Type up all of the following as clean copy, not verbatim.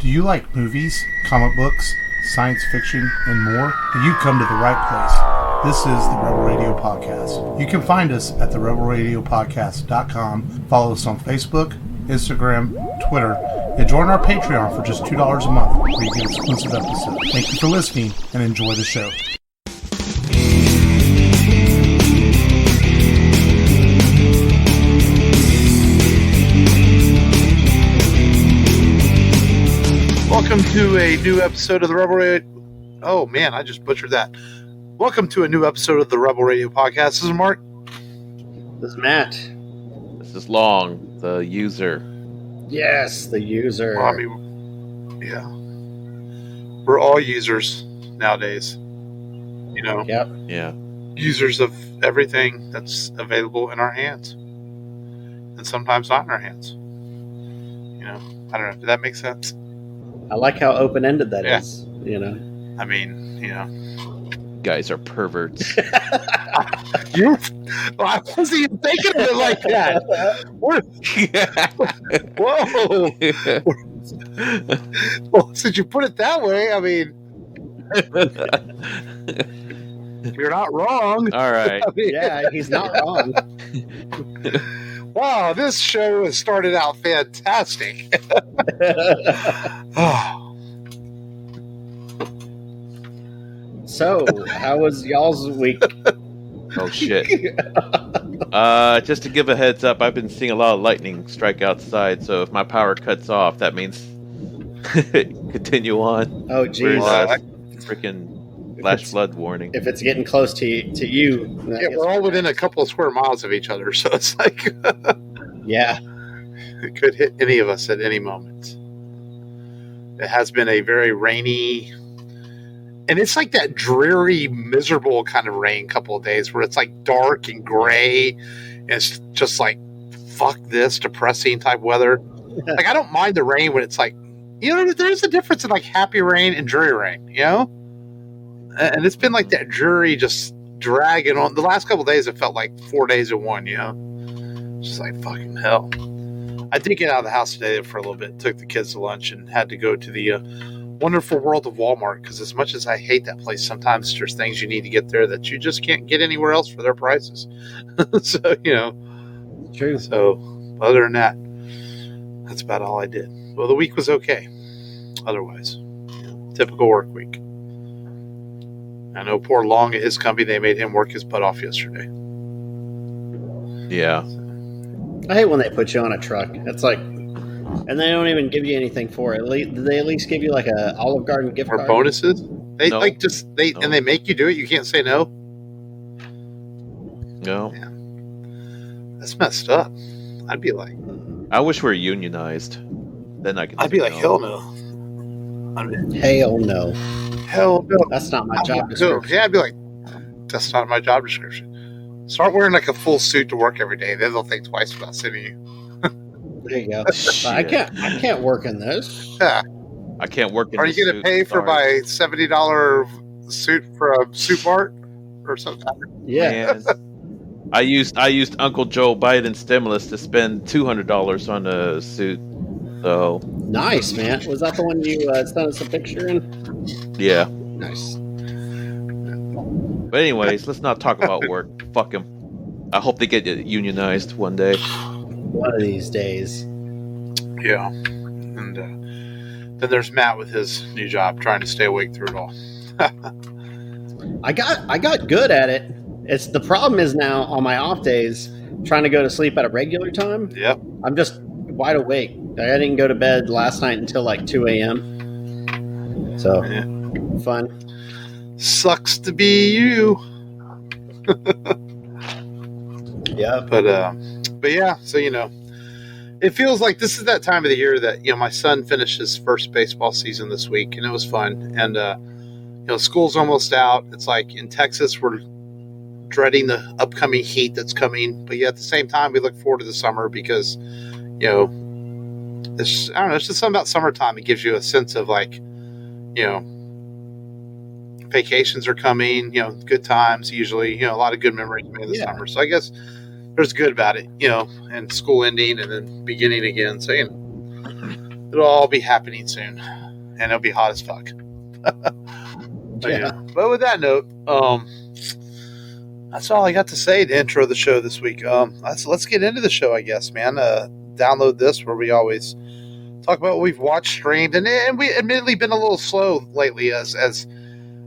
Do you like movies, comic books, science fiction, and more? Then you come to the right place. This is the Rebel Radio Podcast. You can find us at therebelradiopodcast.com. Follow us on Facebook, Instagram, Twitter, and join our Patreon for just $2 a month where you get exclusive episodes. Thank you for listening and enjoy the show. Welcome to a new episode of the Rebel Radio. Oh man, I just butchered that. Welcome to a new episode of the Rebel Radio Podcast. This is Mark. This is Matt. This is Long, the user. Yes, the user. Well, I mean, yeah. We're all users nowadays. You know? Yep. Yeah. Users of everything that's available in our hands. And sometimes not in our hands. You know? I don't know. Did that make sense? I like how open-ended that is. You know? I mean, you know. Guys are perverts. Well, I wasn't even thinking of it like that. Whoa. Well, since you put it that way, I mean, you're not wrong. All right. I mean, Yeah, he's not wrong. wow, this show has started out fantastic. Oh. So, how was y'all's week? Oh, shit. Just to give a heads up, I've been seeing a lot of lightning strike outside, so if my power cuts off, that means continue on. Oh, geez. Freaking flash flood warning. If it's getting close to you. Yeah, we're all within a couple of square miles of each other, so it's like Yeah. it could hit any of us at any moment. It has been a very rainy, and it's like that dreary, miserable kind of rain couple of days where it's like dark and gray, and it's just like, fuck this, depressing type weather. Like, I don't mind the rain when it's like, you know, there's a difference in like happy rain and dreary rain, you know? And it's been like that dreary, just dragging on. The last couple of days, it felt like 4 days in one, you know? Just like, fucking hell. I did get out of the house today for a little bit, took the kids to lunch, and had to go to the wonderful world of Walmart, because as much as I hate that place, sometimes there's things you need to get there that you just can't get anywhere else for their prices. So, you know. True. So, other than that, that's about all I did. Well, the week was okay. Otherwise, you know, typical work week. I know poor Long at his company, they made him work his butt off yesterday. Yeah. I hate when they put you on a truck. It's like, and they don't even give you anything for it. Did they at least give you like a Olive Garden gift Or card? bonuses? They No. like just they No. and they make you do it. You can't say no. No. Yeah. That's messed up. I'd be like, I wish we were unionized. Then I could. I'd say be like, no. hell no. I mean, Hell no. hell no. That's not my I'm job not good. description. Yeah, I'd be like, that's not my job description. Start wearing like a full suit to work every day. Then they'll think twice about sending you. There you go. Shit. I can't work in this. Yeah. I can't work in Are you this going to suit. pay for Sorry. my $70 suit for a suit mart or something? Yeah. Man. I used Uncle Joe Biden's stimulus to spend $200 on a suit. So Nice, man. Was that the one you sent us a picture in? yeah. Nice. But anyways, let's not talk about work. Fuck him. I hope they get unionized one day. One of these days. Yeah. And then there's Matt with his new job, trying to stay awake through it all. I got good at it. It's the problem is now on my off days, trying to go to sleep at a regular time. Yep. I'm just wide awake. I didn't go to bed last night until like 2 a.m. So Yeah. fun. Sucks to be you. Yeah. But yeah, so, you know, it feels like this is that time of the year that, you know, my son finished his first baseball season this week, and it was fun. And, you know, school's almost out. It's like in Texas, we're dreading the upcoming heat that's coming. But yet at the same time, we look forward to the summer because, you know, it's, I don't know, it's just something about summertime. It gives you a sense of like, you know, vacations are coming, you know, good times usually, you know, a lot of good memories made in the summer. So I guess there's good about it, you know, and school ending and then beginning again. So, you know, It'll all be happening soon, and it'll be hot as fuck. But with that note, that's all I got to say to intro the show this week. Let's get into the show, I guess, man. Download this where we always talk about what we've watched, streamed, and we admittedly been a little slow lately as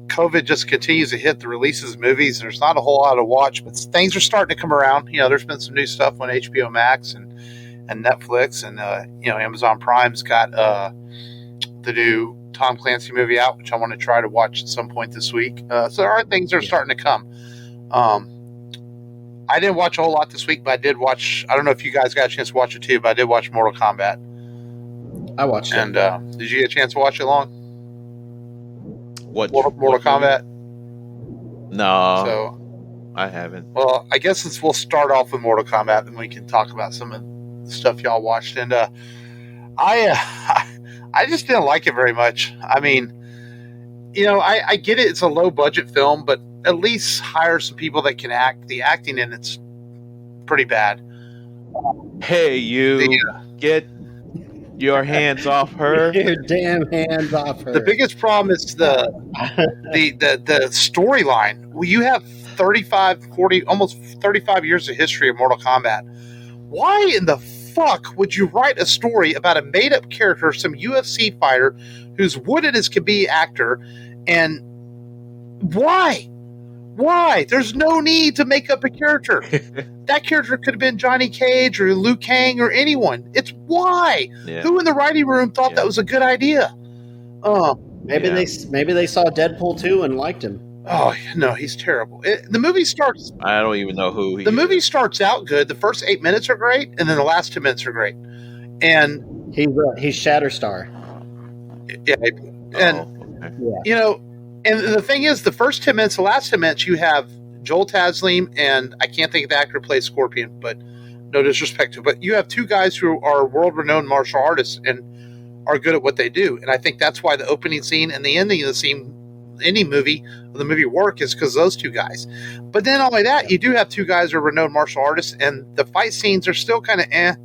COVID just continues to hit the releases of movies. There's not a whole lot to watch, but things are starting to come around. There's been some new stuff on HBO Max and Netflix, and Amazon Prime's got the new Tom Clancy movie out, which I want to try to watch at some point this week. So there are things that are starting to come. I didn't watch a whole lot this week, but I did watch. I don't know if you guys got a chance to watch it too, but I did watch Mortal Kombat. I watched it. And did you get a chance to watch it, Long? What Mortal Kombat? No, So I haven't. Well, I guess we'll start off with Mortal Kombat, then we can talk about some of the stuff y'all watched. And I just didn't like it very much. I mean, I get it; it's a low budget film, but at least hire some people that can act. The acting in it's pretty bad. Hey, you get your hands off her. Your damn hands off her. The biggest problem is the storyline. Well, you have 35, 40, almost 35 years of history of Mortal Kombat. Why in the fuck would you write a story about a made-up character, some UFC fighter who's wooded as can be actor, and why? Why? There's no need to make up a character. That character could have been Johnny Cage or Liu Kang or anyone. It's why. Yeah. Who in the writing room thought that was a good idea? Maybe they saw Deadpool 2 and liked him. Oh no, he's terrible. The movie starts. I don't even know who. The movie starts out good. The first 8 minutes are great, and then the last 2 minutes are great. And he's Shatterstar. Yeah, and and the thing is, the first 10 minutes, the last 10 minutes, you have Joel Taslim, and I can't think of the actor who plays Scorpion, but no disrespect to him. But you have two guys who are world-renowned martial artists and are good at what they do. And I think that's why the opening scene and the ending of the scene, any movie, the movie work is because those two guys. But then not only that, you do have two guys who are renowned martial artists, and the fight scenes are still kind of eh.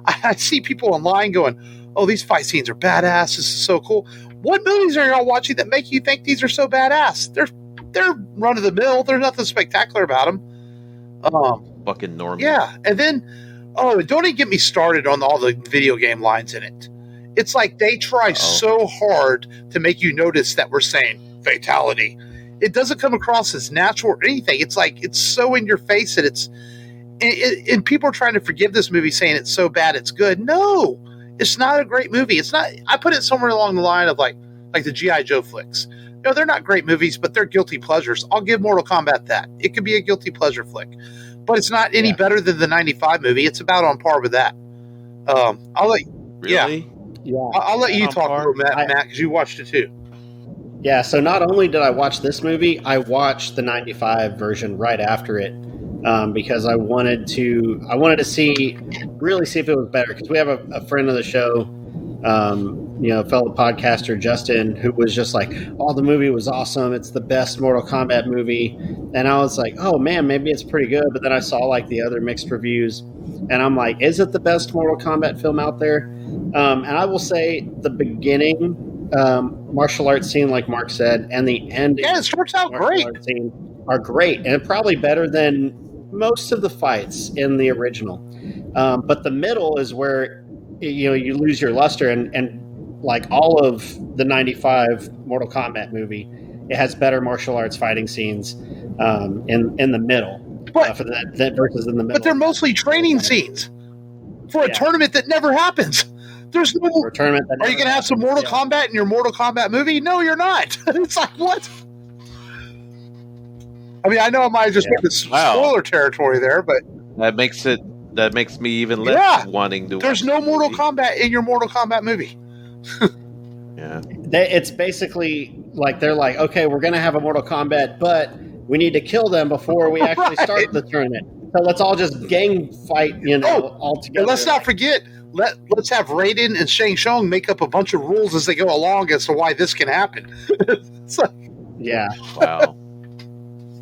I see people online going, oh, these fight scenes are badass. This is so cool. What movies are y'all watching that make you think these are so badass? They're run of the mill. There's nothing spectacular about them. Fucking normal. Yeah, and then don't even get me started on all the video game lines in it. It's like they try so hard to make you notice that we're saying fatality. It doesn't come across as natural or anything. It's like it's so in your face that and people are trying to forgive this movie saying it's so bad it's good. No, it's not a great movie. It's not. I put it somewhere along the line of like the G.I. Joe flicks. They're not great movies, but they're guilty pleasures. I'll give Mortal Kombat that. It could be a guilty pleasure flick, but it's not any better than the '95 movie. It's about on par with that. I'll let I'll let you talk about Matt, because you watched it too. Yeah, so not only did I watch this movie, I watched the '95 version right after it because I wanted to really see if it was better. Because we have a friend of the show, fellow podcaster Justin, who was just like, "Oh, the movie was awesome! It's the best Mortal Kombat movie." And I was like, "Oh man, maybe it's pretty good." But then I saw like the other mixed reviews, and I'm like, "Is it the best Mortal Kombat film out there?" And I will say the beginning. Martial arts scene, like Mark said, and the ending. Yeah, it starts out great. Scene are great, and probably better than most of the fights in the original. But the middle is where you lose your luster, and like all of the '95 Mortal Kombat movie, it has better martial arts fighting scenes in the middle. For that versus in the middle. But they're mostly training scenes for a tournament that never happens. There's no tournament. Are you going to have some Mortal Kombat in your Mortal Kombat movie? No, you're not. It's like, what? I mean, I know I might have just went to spoiler territory there, but that makes me even less wanting to. There's no Mortal Kombat in your Mortal Kombat movie. Yeah, it's basically like they're like, okay, we're going to have a Mortal Kombat, but we need to kill them before we actually start the tournament. So let's all just gang fight, all together. And let's not forget. Let's have Raiden and Shang Tsung make up a bunch of rules as they go along as to why this can happen. Yeah. Wow.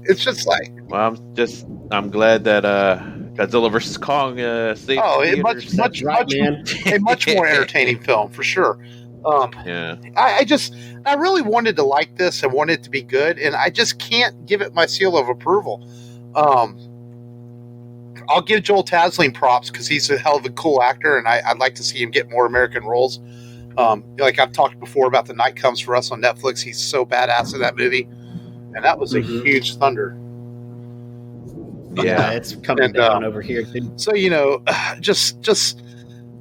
It's just like. Well, I'm glad that Godzilla vs Kong. Saved Much man. a much more entertaining film for sure. Yeah. I really wanted to like this and wanted it to be good, and I just can't give it my seal of approval. I'll give Joel Taslim props because he's a hell of a cool actor, and I'd like to see him get more American roles. Like I've talked before about The Night Comes for Us on Netflix. He's so badass in that movie, and that was a huge thunder. Yeah, it's coming down over here too. So just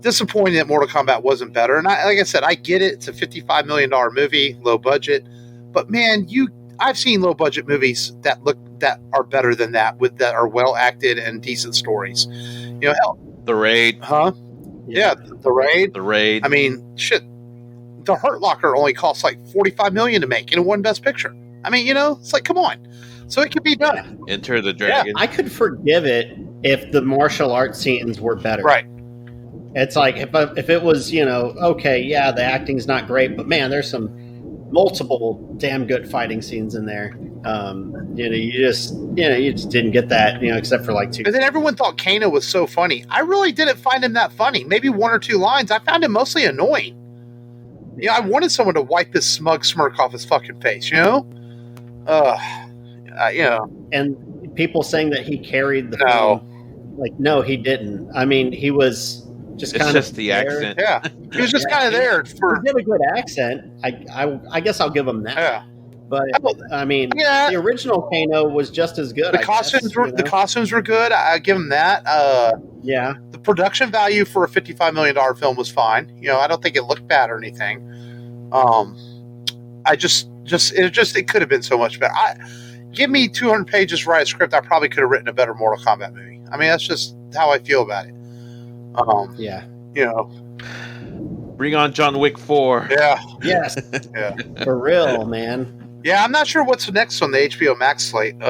disappointed that Mortal Kombat wasn't better. And like I said, I get it. It's a $55 million movie, low budget, but man, I've seen low budget movies that are better than that, that are well acted and decent stories. Hell, The Raid. huh? Yeah, The Raid. The Raid. I mean, shit. The Hurt Locker only costs like $45 million to make, and it won Best Picture. I mean, it's like, come on. So it could be done. Enter the Dragon. I could forgive it if the martial arts scenes were better. Right. It's like if it was, okay, yeah, the acting's not great, but man, there's some multiple damn good fighting scenes in there. You just didn't get that, except for like two. And then everyone thought Kano was so funny. I really didn't find him that funny. Maybe one or two lines. I found him mostly annoying. I wanted someone to wipe this smug smirk off his fucking face, And people saying that he carried the film. Like, no, he didn't. I mean, he was just kind of just the there. accent. Yeah. He was just kind of there for. He did a good accent. I guess I'll give him that. Yeah. But I mean, the original Kano was just as good. The costumes were good. I give him that. Yeah. The production value for a $55 million film was fine. I don't think it looked bad or anything. It could have been so much better. Give me 200 pages to write a script. I probably could have written a better Mortal Kombat movie. I mean, that's just how I feel about it. Yeah. Bring on John Wick 4. Yeah. Yes. Yeah. For real, man. Yeah, I'm not sure what's next on the HBO Max slate.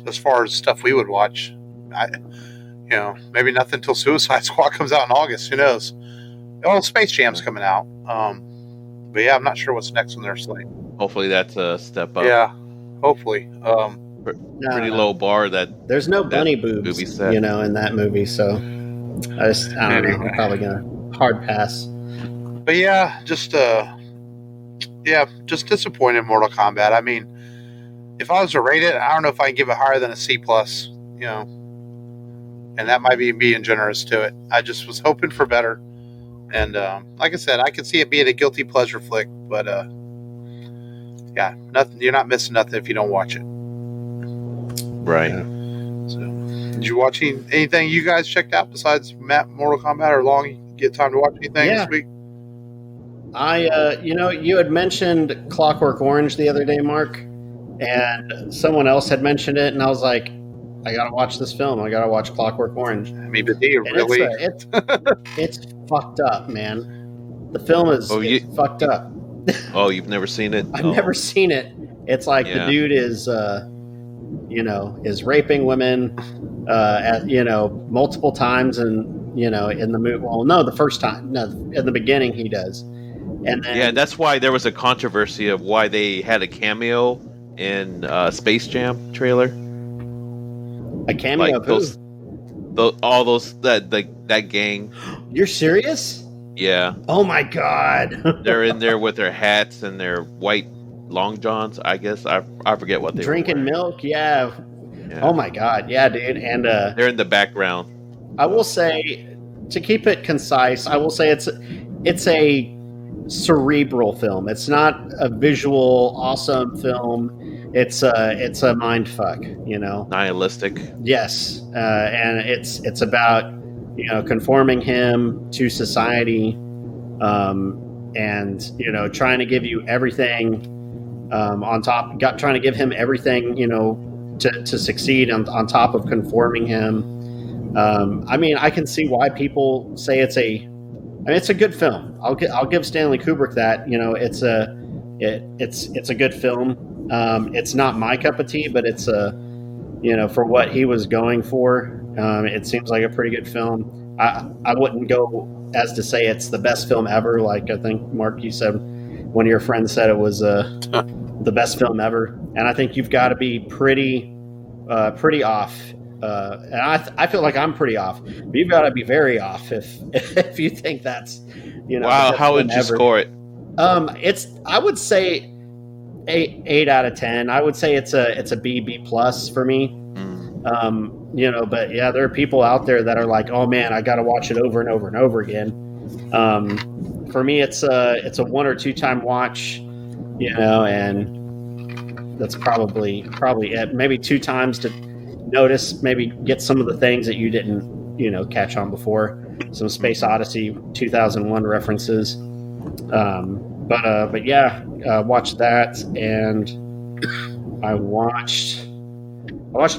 As far as stuff we would watch, maybe nothing until Suicide Squad comes out in August. Who knows? Oh, Space Jam's coming out. But yeah, I'm not sure what's next on their slate. Hopefully that's a step up. Yeah, hopefully. Pretty low bar that. There's no bunny boobs, movie set. in that movie. So I don't know. I'm probably gonna hard pass. But yeah, just disappointed in Mortal Kombat. I mean, if I was to rate it, I don't know if I can give it higher than a C+. And that might be being generous to it. I just was hoping for better. And like I said, I could see it being a guilty pleasure flick, but yeah, nothing. You're not missing nothing if you don't watch it. Right. So, did you watch anything you guys checked out besides Mortal Kombat, or long you get time to watch anything this week? You had mentioned Clockwork Orange the other day, Mark, and someone else had mentioned it, and I was like, I gotta watch this film. I gotta watch Clockwork Orange. I mean, but do you really? It's fucked up, man. The film is fucked up. Oh, you've never seen it? I've never seen it. It's like the dude is, raping women, multiple times, and in the movie. Well, no, the first time. No, in the beginning he does, and then, that's why there was a controversy of why they had a cameo in Space Jam trailer. A cameo of who? That gang. You're serious? Yeah. Oh my god. They're in there with their hats and their white long johns. I guess I forget what they drinking were milk. Yeah. Oh my god. Yeah, dude. And they're in the background. I will say, to keep it concise, I will say it's a cerebral film. It's not a visual awesome film. It's a mind fuck, Nihilistic. Yes, and it's about conforming him to society, and trying to give you everything on top. Trying to give him everything to succeed on top of conforming him. I mean, I can see why people say it's a good film. I'll give Stanley Kubrick that. It's a good film. It's not my cup of tea, but it's for what he was going for. It seems like a pretty good film. I wouldn't go as to say it's the best film ever. Like I think Mark, you said one of your friends said it was the best film ever, and I think you've got to be pretty off and I feel like I'm pretty off. But you've got to be very off if you think that's Wow, how would you score it? I would say 8 out of 10. I would say it's a B plus for me. But yeah, there are people out there that are like, oh man, I got to watch it over and over and over again. For me, it's a 1 or 2 time watch, and that's probably it. Maybe 2 times to notice, maybe get some of the things that you didn't, catch on before. Some Space Odyssey 2001 references. But yeah, watched that, and I watched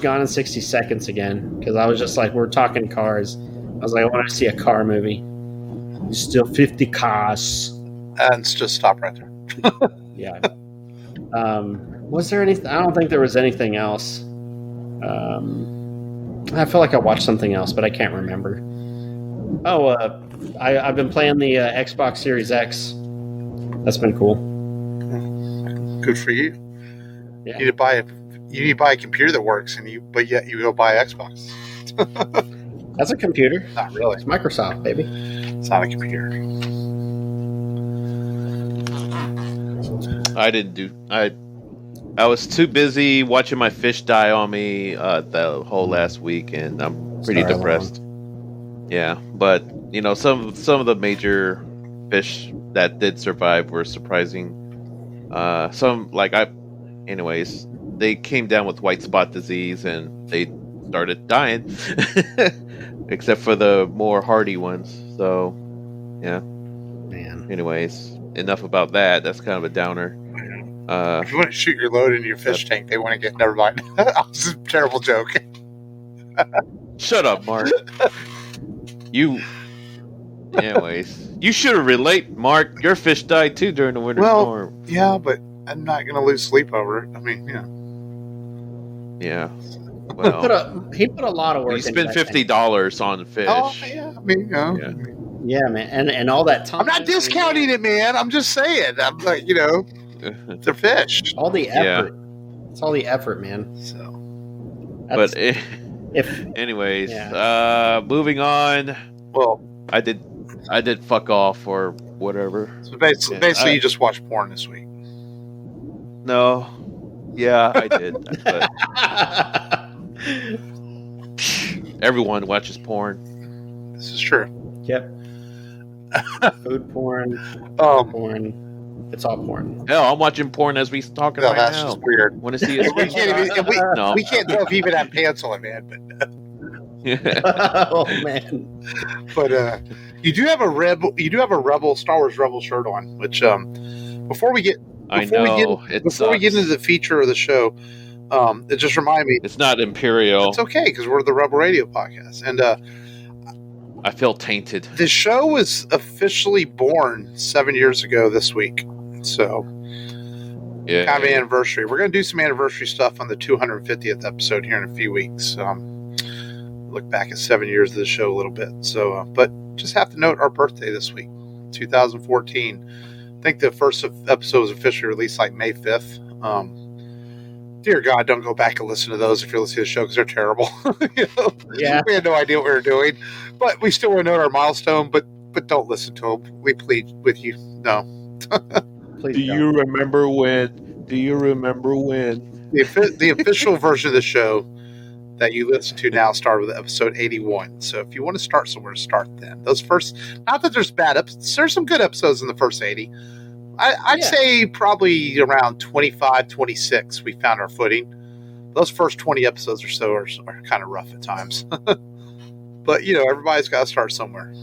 Gone in 60 Seconds again because I was just like, we're talking cars. I was like, I want to see a car movie. Still 50 cars. And just stop right there. Yeah. Was there anything? I don't think there was anything else. I feel like I watched something else, but I can't remember. Oh, I've been playing the Xbox Series X. That's been cool. Good for you. Yeah. You need to buy a computer that works, but yet you go buy Xbox. That's a computer. Not really. It's Microsoft, baby. It's not a computer. I was too busy watching my fish die on me the whole last week, and I'm pretty depressed. Yeah, but some of the major fish that did survive were surprising. Anyways, they came down with white spot disease and they started dying, except for the more hardy ones. So, yeah. Man. Anyways, enough about that. That's kind of a downer. If you want to shoot your load into your fish tank, they want to get. Never mind. That was a terrible joke. Shut up, Mark. Anyways, you should relate, Mark. Your fish died too during the winter storm. Yeah, but I'm not going to lose sleep over it. I mean, yeah. Well, he put a lot of work. He spent $50 on fish. Oh yeah, I mean, yeah, man, and all that time. I'm not discounting it, man. I'm just saying. I'm like, it's a fish. All the effort. Yeah. It's all the effort, man. So, anyways, moving on. Well, I did fuck off or whatever. So basically, you just watched porn this week. No. Yeah, I did. But everyone watches porn. This is true. Yep. Food porn. Porn. It's all porn. Hell, I'm watching porn as we talking right now. That's just weird. Want to see it? We can't tell if you even have pants on, man. But oh man. But you do have a Rebel Star Wars Rebel shirt on, which before we get into the feature of the show, it just reminded me it's not Imperial. It's okay because we're the Rebel Radio podcast, and I feel tainted. The show was officially born 7 years ago this week, so kind of an anniversary. We're going to do some anniversary stuff on the 250th episode here in a few weeks. Look back at 7 years of the show a little bit. So, but just have to note our birthday this week, 2014. I think the first episode was officially released like May 5th. Dear God, don't go back and listen to those if you're listening to the show because they're terrible. Yeah, we had no idea what we were doing, but we still want to note our milestone. But don't listen to them. We plead with you. No. Please. Do you remember when? The official version of the show that you listen to now started with episode 81. So if you want to start somewhere, start then. Those first, not that there's bad episodes, there's some good episodes in the first 80. I'd say probably around 25, 26, we found our footing. Those first 20 episodes or so are kind of rough at times. But, everybody's got to start somewhere.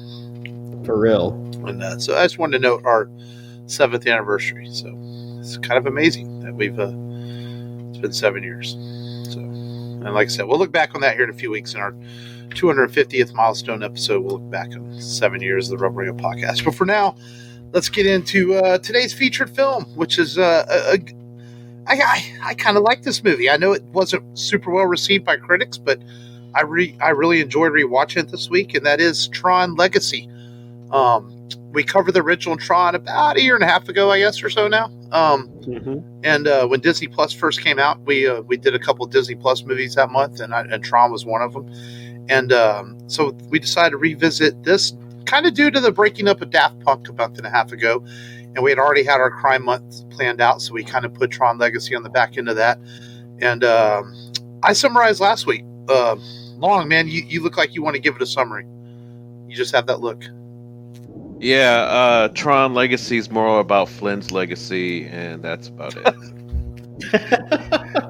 For real. And so I just wanted to note our 7th anniversary. So it's kind of amazing that it's been 7 years. So, and like I said, we'll look back on that here in a few weeks in our 250th milestone episode. We'll look back on 7 years of the Rebel Radio podcast. But for now, let's get into today's featured film, which is I kind of like this movie. I know it wasn't super well received by critics, but I really enjoyed rewatching it this week, and that is Tron Legacy. We covered the original Tron about a year and a half ago, I guess, or so now. And when Disney Plus first came out, we did a couple of Disney Plus movies that month, and Tron was one of them. And so we decided to revisit this, kind of due to the breaking up of Daft Punk a month and a half ago. And we had already had our crime month planned out, so we kind of put Tron Legacy on the back end of that. And I summarized last week. Long, man, you look like you want to give it a summary. You just have that look. Yeah, Tron Legacy is more about Flynn's legacy, and that's about it.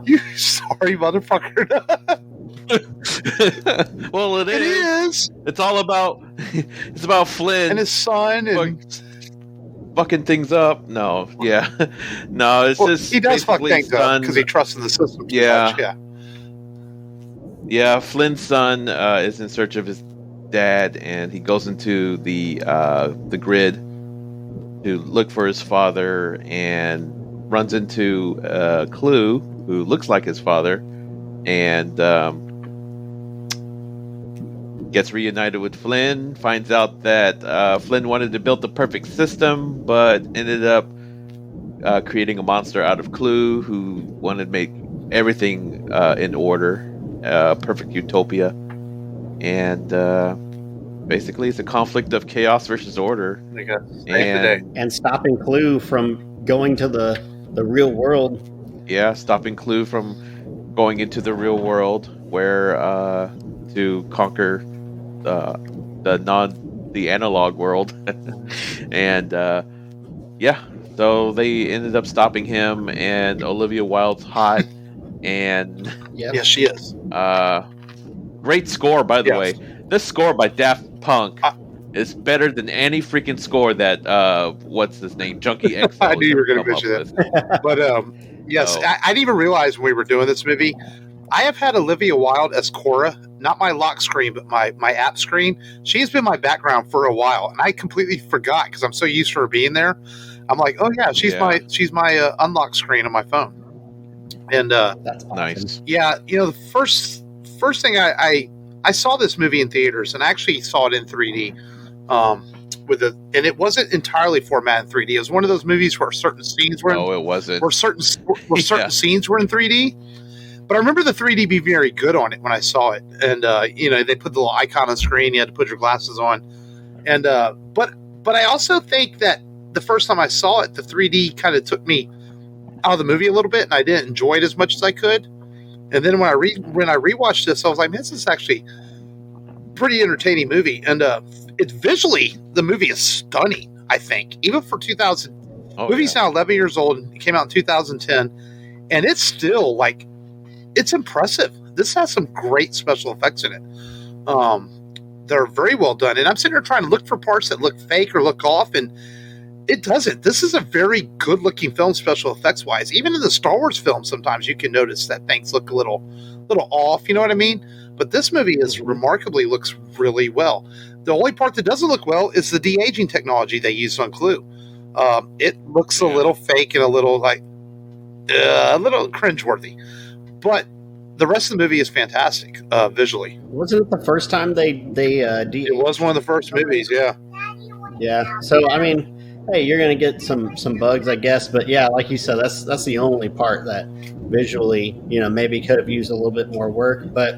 You sorry, motherfucker. Well, it is. It's all about. It's about Flynn and his son and fucking things up. No, yeah, no. It's just he does fuck things up because he trusts in the system. Yeah, too much. Yeah. Flynn's son is in search of his dad, and he goes into the grid to look for his father, and runs into Clue, who looks like his father, and gets reunited with Flynn. Finds out that Flynn wanted to build the perfect system, but ended up creating a monster out of Clue, who wanted to make everything in order, perfect utopia. And basically, it's a conflict of chaos versus order. And stopping Clue from going to the real world. Yeah, stopping Clue from going into the real world, where to conquer the analog world. And yeah, so they ended up stopping him, and Olivia Wilde's hot. And yes, she is. Great score, by the way. This score by Daft Punk is better than any freaking score that what's his name, Junkie X. I knew you were going to mention that. But yes, I didn't even realize when we were doing this movie, I have had Olivia Wilde as Quarra, not my lock screen, but my app screen. She's been my background for a while, and I completely forgot because I'm so used to her being there. I'm like, oh yeah, she's my unlock screen on my phone. And that's awesome. Nice. Yeah, the first thing I saw this movie in theaters, and I actually saw it in 3D. And it wasn't entirely formatted in 3D. It was one of those movies where certain scenes were. No, it wasn't. Where certain scenes were in 3D. But I remember the 3D being very good on it when I saw it, and they put the little icon on the screen. You had to put your glasses on, and but I also think that the first time I saw it, the 3D kind of took me out of the movie a little bit, and I didn't enjoy it as much as I could. And then when I rewatched this, I was like, man, this is actually a pretty entertaining movie. And it's visually, the movie is stunning, I think. Even for 2000. Movie's now 11 years old, and it came out in 2010. And it's still, like, it's impressive. This has some great special effects in it. They're very well done. And I'm sitting here trying to look for parts that look fake or look off, and it doesn't. This is a very good-looking film, special effects-wise. Even in the Star Wars films, sometimes you can notice that things look a little off. You know what I mean? But this movie remarkably looks really well. The only part that doesn't look well is the de-aging technology they used on Clue. It looks a little fake and a little cringeworthy. But the rest of the movie is fantastic visually. Wasn't it the first time they de-aged? It was one of the first movies, yeah. Yeah. So I mean, hey, you're going to get some bugs, I guess. But yeah, like you said, that's the only part that visually, maybe could have used a little bit more work. But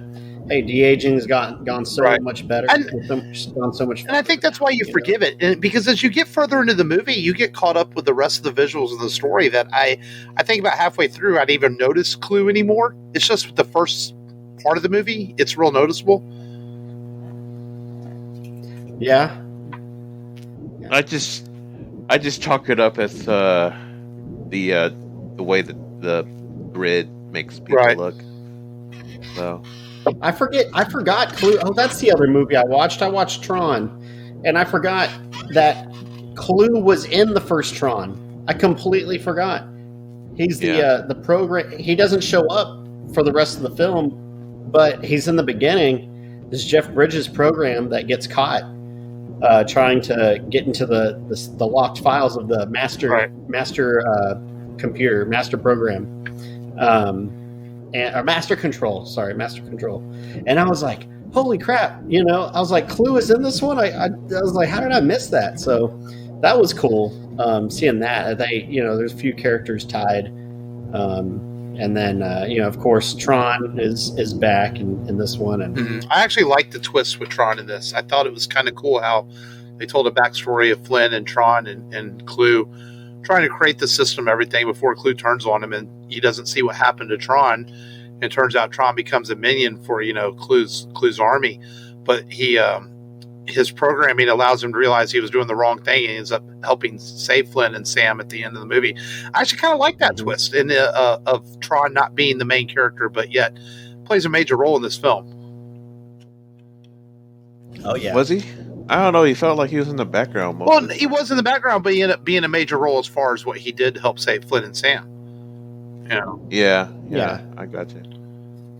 hey, de-aging has gone so much better. Gone so much. And I think that's why you forgive it. And because as you get further into the movie, you get caught up with the rest of the visuals of the story that I think about halfway through, I didn't even notice Clue anymore. It's just the first part of the movie. It's real noticeable. Yeah. I just chalk it up as the way that the grid makes people look. So I forgot Clue. Oh, that's the other movie I watched. I watched Tron, and I forgot that Clue was in the first Tron. I completely forgot. He's the program. He doesn't show up for the rest of the film, but he's in the beginning. This Jeff Bridges program that gets caught trying to get into the locked files of the master computer, master program, or master control. Sorry, master control. And I was like, holy crap! I was like, Clue is in this one. I was like, how did I miss that? So, that was cool. Seeing that there's a few characters tied, and then of course Tron is back in this one, and I actually liked the twist with Tron in this. I thought it was kind of cool how they told a backstory of Flynn and Tron and Clue trying to create the system, everything before Clue turns on him, and he doesn't see what happened to Tron. And it turns out Tron becomes a minion for Clue's army, but his programming allows him to realize he was doing the wrong thing, and he ends up helping save Flynn and Sam at the end of the movie. I actually kind of like that twist of Tron not being the main character, but yet plays a major role in this film. Oh yeah, was he? I don't know. He felt like he was in the background. Well, he was in the background, but he ended up being a major role as far as what he did to help save Flynn and Sam. Yeah, I got you.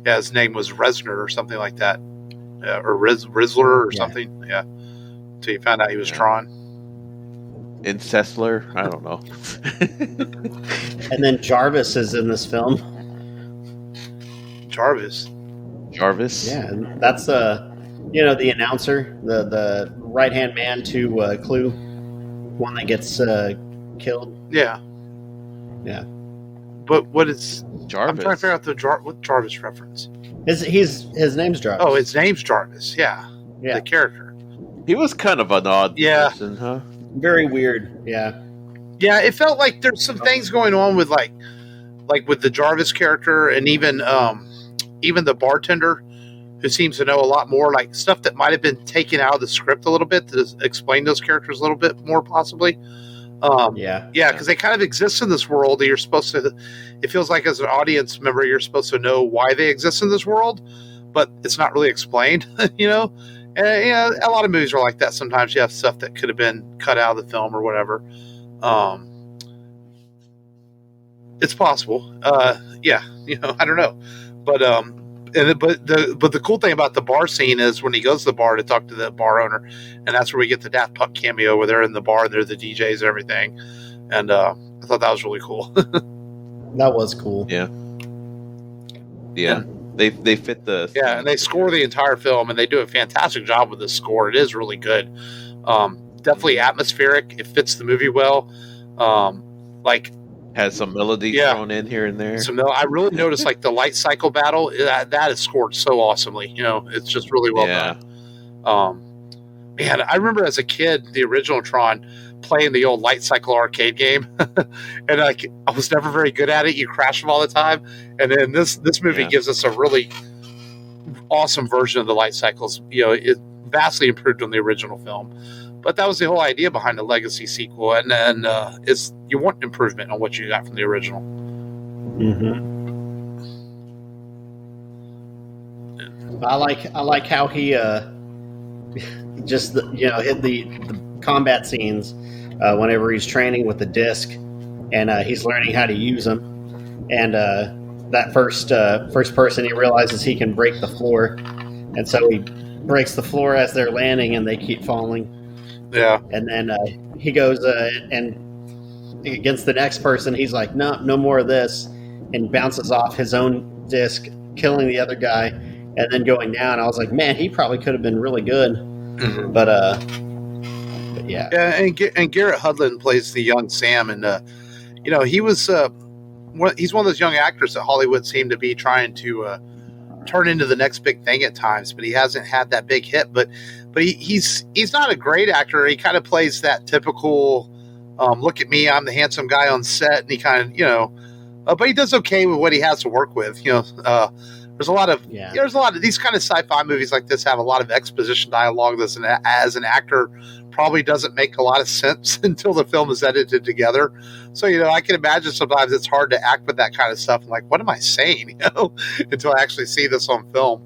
Yeah, his name was Resner or something like that, or Rizzler or something. Yeah, so you found out he was Tron. Incestler? I don't know. And then Jarvis is in this film. Jarvis. Yeah, and that's the announcer, the right hand man to Clue, one that gets killed. Yeah. But what is Jarvis? I'm trying to figure out what Jarvis reference. His name's Jarvis. Oh, his name's Jarvis. Yeah. The character. He was kind of an odd person, huh? Very weird. Yeah. Yeah, it felt like there's some things going on with like with the Jarvis character, and even the bartender, who seems to know a lot more, like stuff that might have been taken out of the script a little bit to explain those characters a little bit more, possibly. Because they kind of exist in this world that you're supposed to. It feels like as an audience member, you're supposed to know why they exist in this world, but it's not really explained. And a lot of movies are like that. Sometimes you have stuff that could have been cut out of the film or whatever. It's possible. I don't know, but the cool thing about the bar scene is when he goes to the bar to talk to the bar owner, and that's where we get the Daft Punk cameo where they're in the bar and they're the DJs and everything. And I thought that was really cool. That was cool. Yeah. They fit the and they score the entire film, and they do a fantastic job with this score. It is really good. Definitely atmospheric. It fits the movie well. Has some melody thrown in here and there. I really noticed like the light cycle battle that is scored so awesomely. It's just really well done. Man, I remember as a kid the original Tron playing the old light cycle arcade game, and I was never very good at it. You crash them all the time, and then this movie gives us a really awesome version of the light cycles. It vastly improved on the original film. But that was the whole idea behind the Legacy sequel, and then you want improvement on what you got from the original. Mm-hmm. I like how he just hit the combat scenes whenever he's training with the disc, and he's learning how to use them. And that first person, he realizes he can break the floor, and so he breaks the floor as they're landing, and they keep falling. Yeah. And then he goes and against the next person, he's like, no more of this, and bounces off his own disc, killing the other guy, and then going down. I was like, man, he probably could have been really good. Mm-hmm. But yeah. Yeah, and Garrett Hudlin plays the young Sam, and he was he's one of those young actors that Hollywood seemed to be trying to turn into the next big thing at times, but he hasn't had that big hit. But he's not a great actor. He kind of plays that typical look at me, I'm the handsome guy on set, and he kind of but he does okay with what he has to work with. There's a lot of these kind of sci-fi movies like this have a lot of exposition dialogue that as an actor probably doesn't make a lot of sense until the film is edited together. So I can imagine sometimes it's hard to act with that kind of stuff. I'm like, what am I saying? Until I actually see this on film.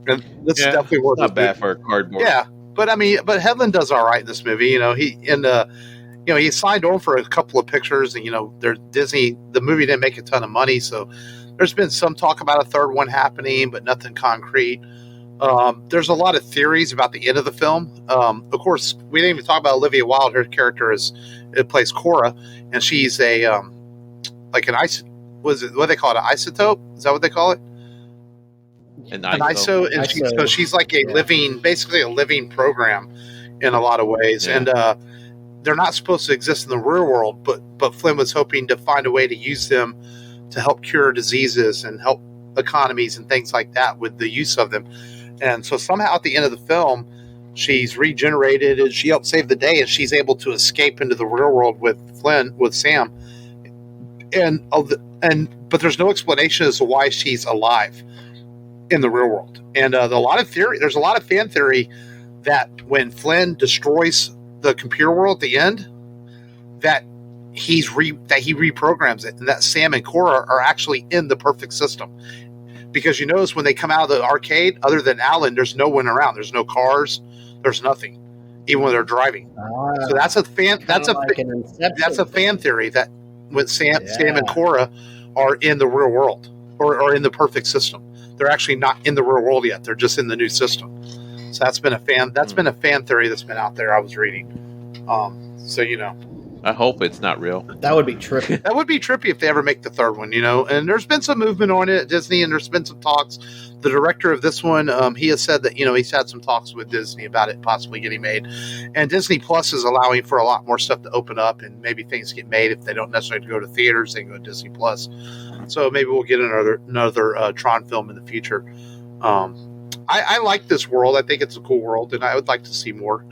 And this is definitely worth not bad for a cardboard. Yeah, but Hedlund does all right in this movie. He signed on for a couple of pictures, and Disney. The movie didn't make a ton of money, so there's been some talk about a third one happening, but nothing concrete. There's a lot of theories about the end of the film. Of course, we didn't even talk about Olivia Wilde. Her character plays Quarra, and she's a like an what they call it, an isotope? Is that what they call it? An ISO, and she's like basically a living program in a lot of ways. Yeah. And they're not supposed to exist in the real world, but Flynn was hoping to find a way to use them to help cure diseases and help economies and things like that with the use of them. And so somehow at the end of the film, she's regenerated and she helped save the day, and she's able to escape into the real world with Sam. But there's no explanation as to why she's alive in the real world. And there's a lot of fan theory that when Flynn destroys the computer world at the end, that he reprograms it, and that Sam and Quarra are actually in the perfect system. Because you notice when they come out of the arcade, other than Alan, there's no one around. There's no cars. There's nothing, even when they're driving. So that's a fan theory that when Sam and Quarra are in the real world or in the perfect system. They're actually not in the real world yet. They're just in the new system. So that's been a fan theory that's been out there I was reading. I hope it's not real. That would be trippy. That would be trippy if they ever make the third one, and there's been some movement on it at Disney, and there's been some talks. The director of this one, he has said that, he's had some talks with Disney about it possibly getting made, and Disney Plus is allowing for a lot more stuff to open up, and maybe things get made. If they don't necessarily go to theaters, they can go to Disney Plus. So maybe we'll get another Tron film in the future. I like this world. I think it's a cool world, and I would like to see more.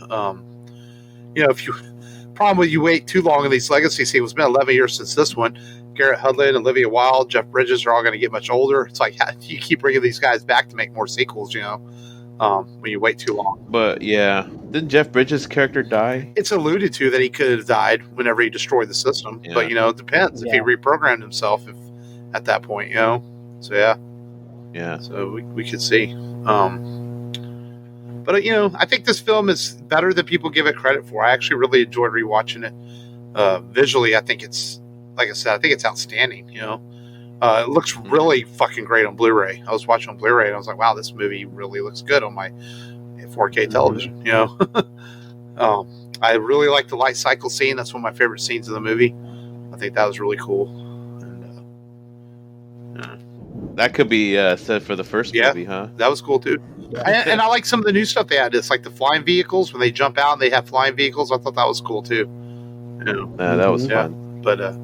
Problem with you wait too long in these legacy sequels. It's been 11 years since this one. Garrett Hedlund, Olivia Wilde, Jeff Bridges are all going to get much older. It's like, how do you keep bringing these guys back to make more sequels, when you wait too long? But yeah, didn't Jeff Bridges' character die? It's alluded to that he could have died whenever he destroyed the system. Yeah. But, it depends if he reprogrammed himself at that point, So, yeah. Yeah. So we could see. But, I think this film is better than people give it credit for. I actually really enjoyed rewatching it. Visually, I think it's, like I said, I think it's outstanding, It looks really fucking great on Blu-ray. I was watching on Blu-ray and I was like, wow, this movie really looks good on my 4K television, I really like the light cycle scene. That's one of my favorite scenes in the movie. I think that was really cool. That could be said for the first movie, huh? That was cool, too. And I like some of the new stuff they had. It's like the flying vehicles. When they jump out and they have flying vehicles, I thought that was cool, too. That was fun. But, I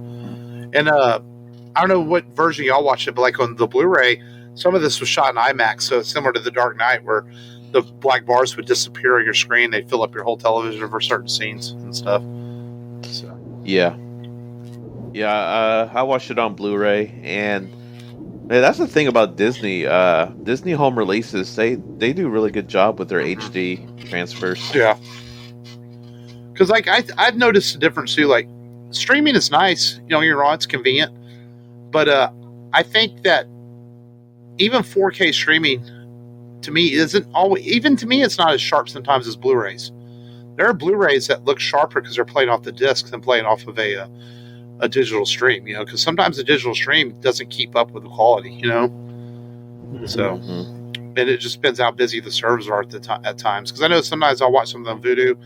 don't know what version y'all watched it, but like on the Blu-ray, some of this was shot in IMAX. So it's similar to The Dark Knight, where the black bars would disappear on your screen. They'd fill up your whole television for certain scenes and stuff. So. Yeah. I watched it on Blu-ray, and man, that's the thing about Disney. Disney home releases, they do a really good job with their HD transfers. Yeah. Because like I've noticed a difference too. Like streaming is nice, you're on, it's convenient, but I think that even 4K streaming to me isn't always. Even to me, it's not as sharp sometimes as Blu-rays. There are Blu-rays that look sharper because they're playing off the disc than playing off of a digital stream, because sometimes the digital stream doesn't keep up with the quality, So, and it just depends how busy the servers are at times. Because I know sometimes I'll watch something on Vudu,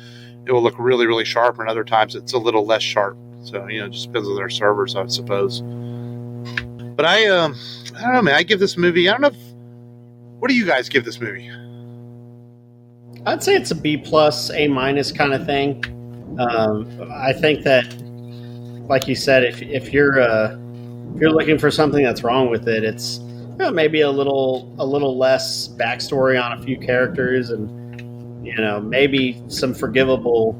it will look really, really sharp, and other times it's a little less sharp. So, it just depends on their servers, I suppose. But I don't know, man. I give this movie. I don't know. What do you guys give this movie? I'd say it's a B+, A- kind of thing. I think that, like you said, if you're looking for something that's wrong with it, it's maybe a little less backstory on a few characters, and maybe some forgivable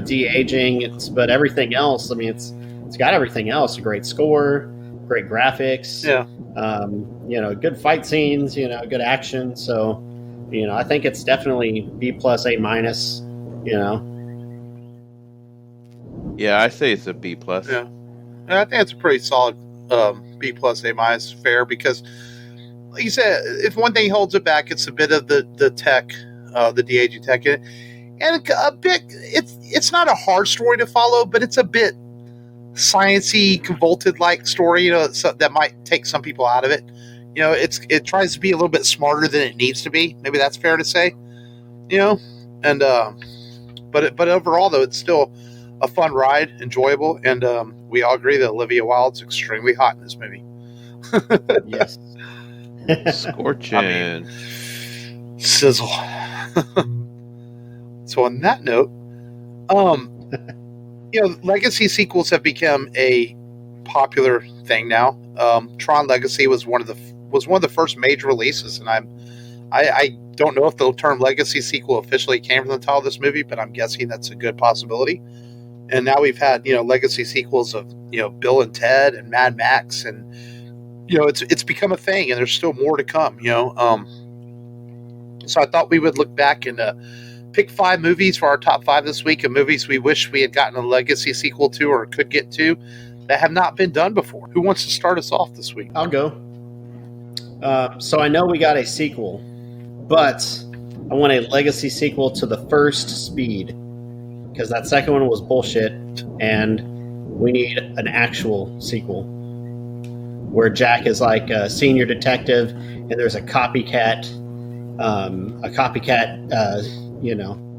de-aging. But everything else, I mean, it's got everything else: a great score, great graphics, good fight scenes, good action. So I think it's definitely B+, A-. Yeah, I say it's a B+. Yeah, I think it's a pretty solid B+, A-, fair, because, like you said, if one thing holds it back, it's a bit of the tech, the de-aging tech, and a bit. It's not a hard story to follow, but it's a bit sciencey, convoluted like story. That might take some people out of it. It tries to be a little bit smarter than it needs to be. Maybe that's fair to say. And but overall though, it's still a fun ride, enjoyable, and we all agree that Olivia Wilde's extremely hot in this movie. Yes. Scorching. Sizzle. So on that note, Legacy sequels have become a popular thing now. Tron Legacy was one of the first major releases, and I don't know if the term Legacy sequel officially came from the title of this movie, but I'm guessing that's a good possibility. And now we've had Legacy sequels of Bill and Ted and Mad Max, and it's become a thing, and there's still more to come. So I thought we would look back and pick 5 movies for our top 5 this week of movies we wish we had gotten a Legacy sequel to or could get to that have not been done before. Who wants to start us off this week? I'll go. So I know we got a sequel, but I want a Legacy sequel to the first Speed, because that second one was bullshit, and we need an actual sequel where Jack is like a senior detective, and there's a copycat,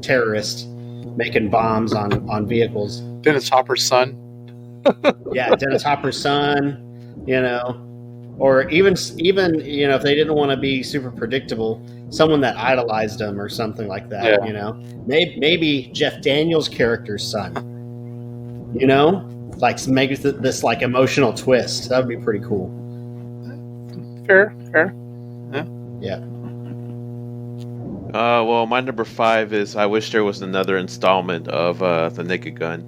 terrorist making bombs on vehicles. Dennis Hopper's son. Yeah, Dennis Hopper's son. Or even if they didn't want to be super predictable, someone that idolized him or something like that. Yeah. Maybe Jeff Daniels' character's son. Like make this like emotional twist. That would be pretty cool. Fair. Yeah. Well, my number 5 is I wish there was another installment of The Naked Gun.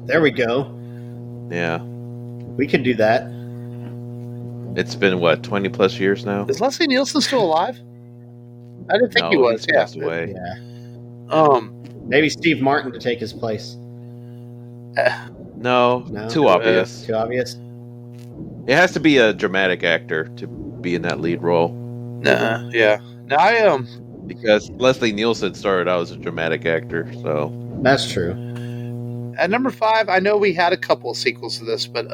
There we go. Yeah. We could do that. It's been, 20 plus years now? Is Leslie Nielsen still alive? I didn't think he was. He's passed away. Yeah. Maybe Steve Martin to take his place. No, too obvious. Too obvious? It has to be a dramatic actor to be in that lead role. Yeah. Now I am. Because Leslie Nielsen started out as a dramatic actor, so. That's true. At number 5, I know we had a couple of sequels to this, but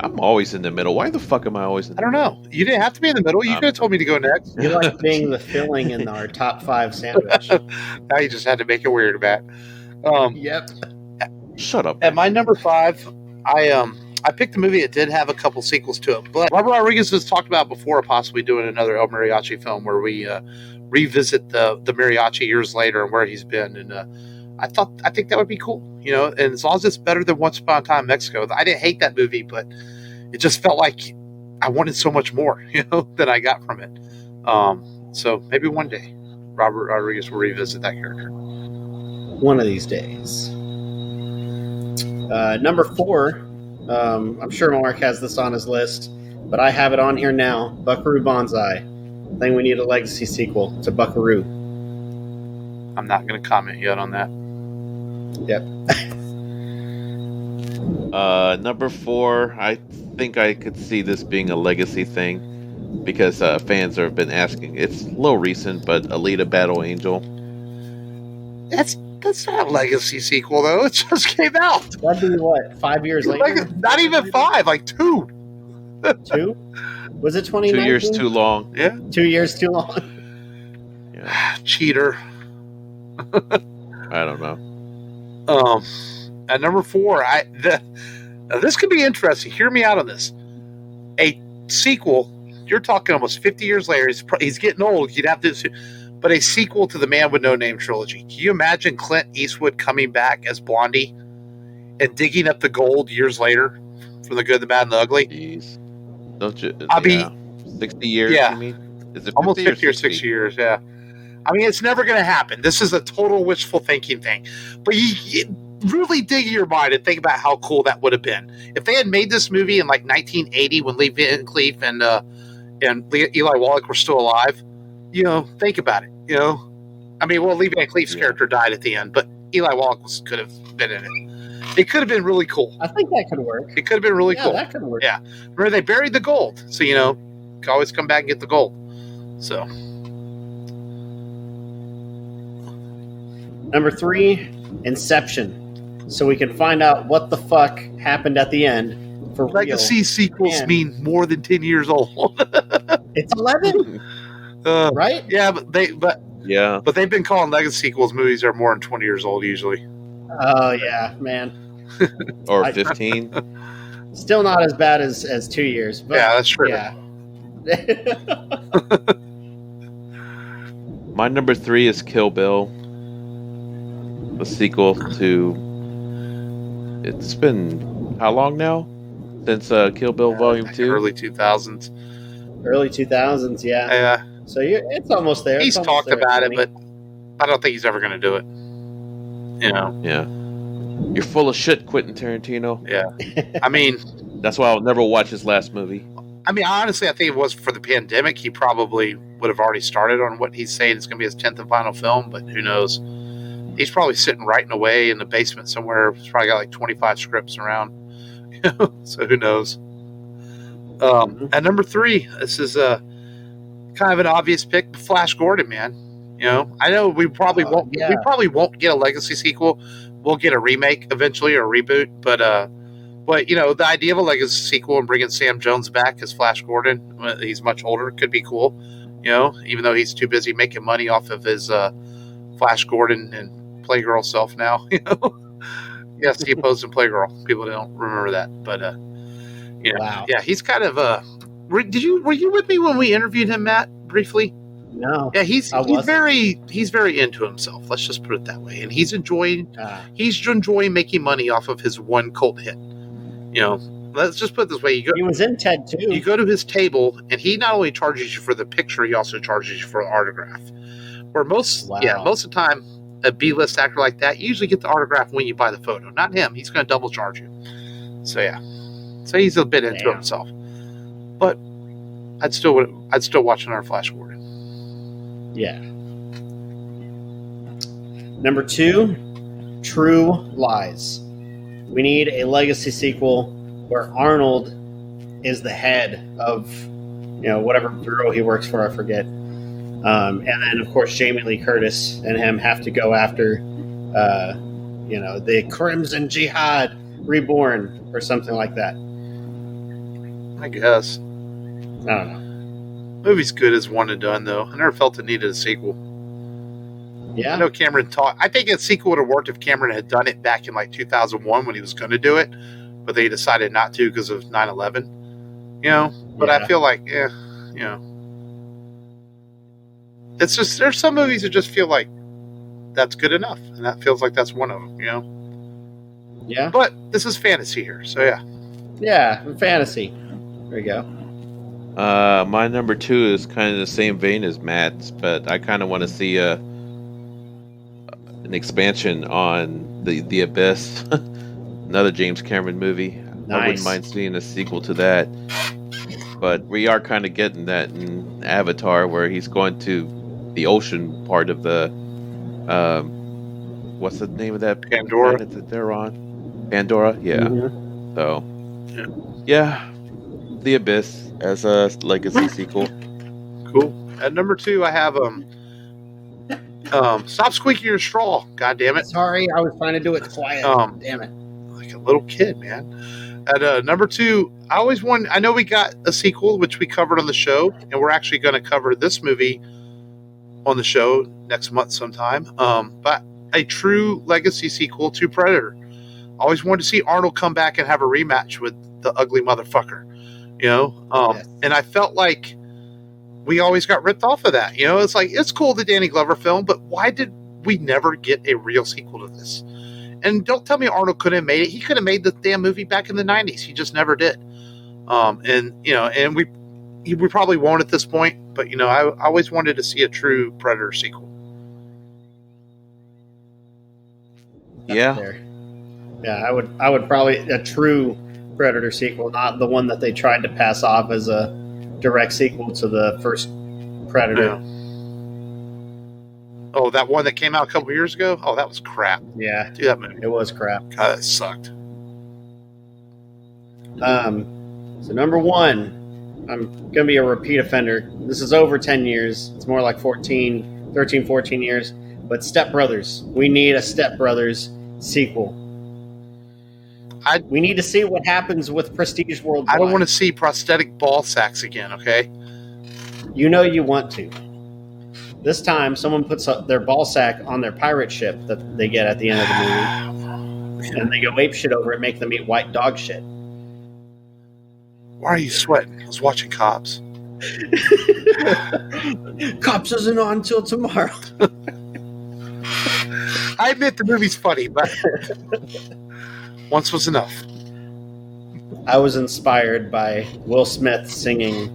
I'm always in the middle. Why the fuck am I always in the middle? I don't know. You didn't have to be in the middle. You could have told me to go next. You like being the filling in our top 5 sandwich. Now you just had to make it weird, Matt. Yep. Shut up. At my number 5, I picked a movie that did have a couple sequels to it, but Robert Rodriguez has talked about before possibly doing another El Mariachi film where we revisit the mariachi years later and where he's been, and I think that would be cool, and as long as it's better than Once Upon a Time in Mexico. I didn't hate that movie, but it just felt like I wanted so much more, than I got from it. So maybe one day Robert Rodriguez will revisit that character. One of these days. Number 4, I'm sure Mark has this on his list, but I have it on here now. Buckaroo Banzai. I think we need a Legacy sequel to Buckaroo. I'm not going to comment yet on that. Yep. Number 4, I think I could see this being a Legacy thing because fans have been asking. It's a little recent, but Alita Battle Angel. That's not a Legacy sequel, though. It just came out. That'd be what, 5 years later? Not even 5, like 2. 2? Was it 2019? 2 years too long. Yeah. 2 years too long. Yeah. Cheater. I don't know. At number 4, now this could be interesting. Hear me out on this. A sequel. You're talking almost 50 years later. He's getting old. You'd have to, but a sequel to the Man with No Name trilogy. Can you imagine Clint Eastwood coming back as Blondie and digging up the gold years later from The Good, the Bad, and the Ugly? Jeez. Don't you? 60 years. Yeah. You mean? Is it Almost 50 or 60 years. Yeah. I mean, it's never going to happen. This is a total wishful thinking thing. But you really dig in your mind and think about how cool that would have been. If they had made this movie in like 1980 when Lee Van Cleef and Eli Wallach were still alive, think about it. I mean, well, Lee Van Cleef's character died at the end, but Eli Wallach could have been in it. It could have been really cool. I think that could work. It could have been really cool. Yeah, that could work. Yeah. Remember, they buried the gold. So, you can always come back and get the gold. So. Number 3, Inception. So we can find out what the fuck happened at the end for Legacy real. sequels mean more than 10 years old. It's 11, right? Yeah, but they've been calling legacy sequels movies that are more than 20 years old usually. Oh yeah, man. Or 15. Still not as bad as 2 years. But yeah, that's true. Yeah. My number 3 is Kill Bill, the sequel to it's been how long now since Kill Bill Volume 2? Early 2000s. Early 2000s, yeah. So it's almost there. He's It's almost talked there, about it, 20. but I don't think he's ever going to do it. Yeah. You're full of shit, Quentin Tarantino. Yeah. I mean, that's why I'll never watch his last movie. I mean, honestly, I think it was for the pandemic. He probably would have already started on what he's saying is going to be his 10th and final film, but who knows? He's probably sitting writing away in the basement somewhere. He's probably got like 25 scripts around. So who knows? At number 3, this is kind of an obvious pick, Flash Gordon, man. I know we probably won't. Yeah. We probably won't get a legacy sequel. We'll get a remake eventually or a reboot, but the idea of a legacy sequel and bringing Sam Jones back as Flash Gordon, he's much older, could be cool. Even though he's too busy making money off of his Flash Gordon and Playgirl self now. Yes, he posed in Playgirl. People don't remember that, but Wow. Yeah, he's kind of were you with me when we interviewed him, Matt, briefly? No. Yeah, he's very into himself. Let's just put it that way. And he's enjoying making money off of his one cult hit. Let's just put it this way: he was in Ted too. You go to his table, and he not only charges you for the picture, he also charges you for the autograph. Where most of the time, a B-list actor like that, you usually get the autograph when you buy the photo. Not him; he's going to double charge you. So yeah, he's a bit into himself. But I'd still watch another Flash Gordon. Yeah. Number 2, True Lies. We need a legacy sequel where Arnold is the head of, whatever bureau he works for, I forget. And then, of course, Jamie Lee Curtis and him have to go after, the Crimson Jihad Reborn or something like that. I guess. I don't know. Movie's good as one and done, though. I never felt it needed a sequel. Yeah. I know Cameron I think a sequel would have worked if Cameron had done it back in like 2001 when he was going to do it, but they decided not to because of 9/11. But I feel like, it's just, there's some movies that just feel like that's good enough, and that feels like that's one of them, Yeah. But this is fantasy here, so yeah. Yeah, fantasy. There you go. My number 2 is kind of the same vein as Matt's, but I kind of want to see an expansion on the Abyss, another James Cameron movie. Nice. I wouldn't mind seeing a sequel to that, but we are kind of getting that in Avatar, where he's going to the ocean part of the what's the name of that Pandora planet that they're on? Pandora, yeah. Mm-hmm. So, yeah, the Abyss as a legacy sequel. Cool. At number 2, I have Stop Squeaking Your Straw. God damn it. Sorry, I was trying to do it quiet. Damn it. Like a little kid, man. At number 2, I know we got a sequel, which we covered on the show, and we're actually going to cover this movie on the show next month sometime. But a true legacy sequel to Predator. I always wanted to see Arnold come back and have a rematch with the ugly motherfucker. Yes. And I felt like we always got ripped off of that. It's like, it's cool, the Danny Glover film, but why did we never get a real sequel to this? And don't tell me Arnold couldn't have made it. He could have made the damn movie back in the 90s. He just never did. And we probably won't at this point, but I always wanted to see a true Predator sequel. Yeah. Yeah, I would probably a true Predator sequel, not the one that they tried to pass off as a direct sequel to the first Predator. Yeah. Oh, that one that came out a couple years ago? Oh, that was crap. Yeah. Dude, that movie. It was crap. God, that sucked. So number 1, I'm going to be a repeat offender. This is over 10 years. It's more like 13, 14 years. But Step Brothers. We need a Step Brothers sequel. We need to see what happens with Prestige Worldwide. I don't want to see prosthetic ball sacks again, okay? You want to. This time, someone puts their ball sack on their pirate ship that they get at the end of the movie. And they go ape shit over it, make them eat white dog shit. Why are you sweating? I was watching Cops. Cops isn't on until tomorrow. I admit the movie's funny, but Once was enough. I was inspired by Will Smith singing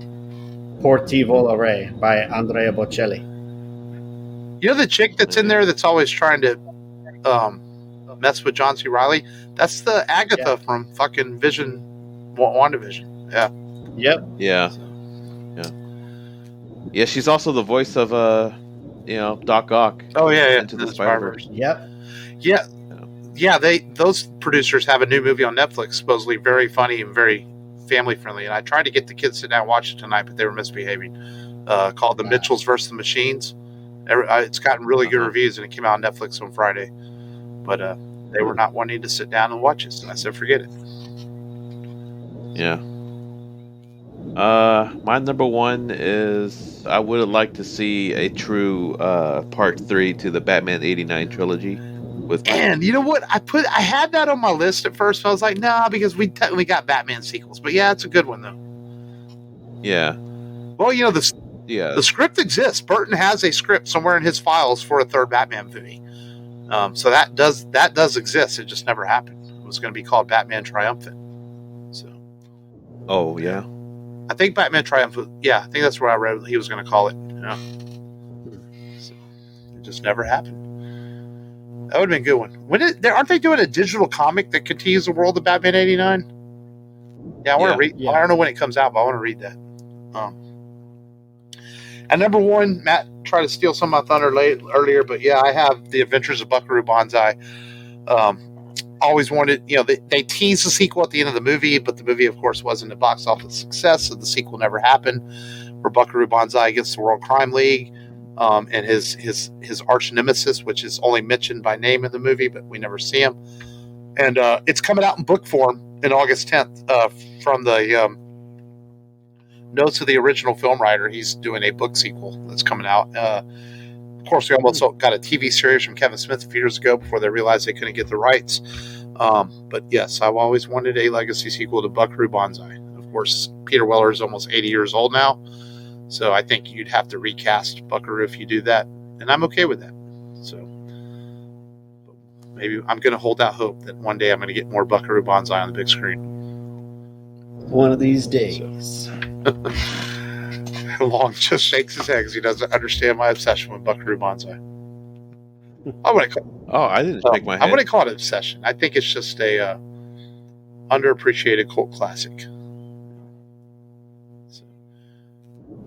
Por ti volare by Andrea Bocelli. You know the chick that's in there that's always trying to mess with John C. Reilly? That's the Agatha from fucking Vision, WandaVision. Yeah. Yep. Yeah. Yeah, she's also the voice of Doc Ock. Oh yeah. Into the Spider-Verse. Yep. Yeah. Those producers have a new movie on Netflix, supposedly very funny and very family friendly. And I tried to get the kids to sit down and watch it tonight, but they were misbehaving. Called The Mitchells versus the Machines. It's gotten really good reviews, and it came out on Netflix on Friday. But they were not wanting to sit down and watch it, so I said, forget it. Yeah. My number one is I would like to see a true part 3 to the Batman '89 trilogy. And you know what? I had that on my list at first, but I was like, nah, because we technically got Batman sequels. But yeah, it's a good one though. Yeah. Well, the script exists. Burton has a script somewhere in his files for a third Batman movie. So that does exist. It just never happened. It was going to be called Batman Triumphant. So. Oh yeah. I think Batman Triumphant. Yeah, I think that's where I read he was going to call it. So it just never happened. That would have been a good one. Aren't they doing a digital comic that continues the world of Batman '89? Yeah, I want to read. Yeah. I don't know when it comes out, but I want to read that. And number one, Matt tried to steal some of my thunder earlier, but yeah, I have The Adventures of Buckaroo Banzai. Always wanted, they teased the sequel at the end of the movie, but the movie, of course, wasn't a box office success, so the sequel never happened for Buckaroo Banzai against the World Crime League. And his arch nemesis, which is only mentioned by name in the movie, but we never see him. And it's coming out in book form in August 10th from the notes of the original film writer. He's doing a book sequel that's coming out. Of course, we almost got a TV series from Kevin Smith a few years ago before they realized they couldn't get the rights. But yes, I've always wanted a legacy sequel to Buckaroo Banzai. Of course, Peter Weller is almost 80 years old now. So I think you'd have to recast Buckaroo if you do that. And I'm okay with that. So maybe I'm going to hold out hope that one day I'm going to get more Buckaroo Banzai on the big screen. One of these days. Long just shakes his head because he doesn't understand my obsession with Buckaroo Banzai. I didn't shake my head. I wouldn't call it obsession. I think it's just a underappreciated cult classic.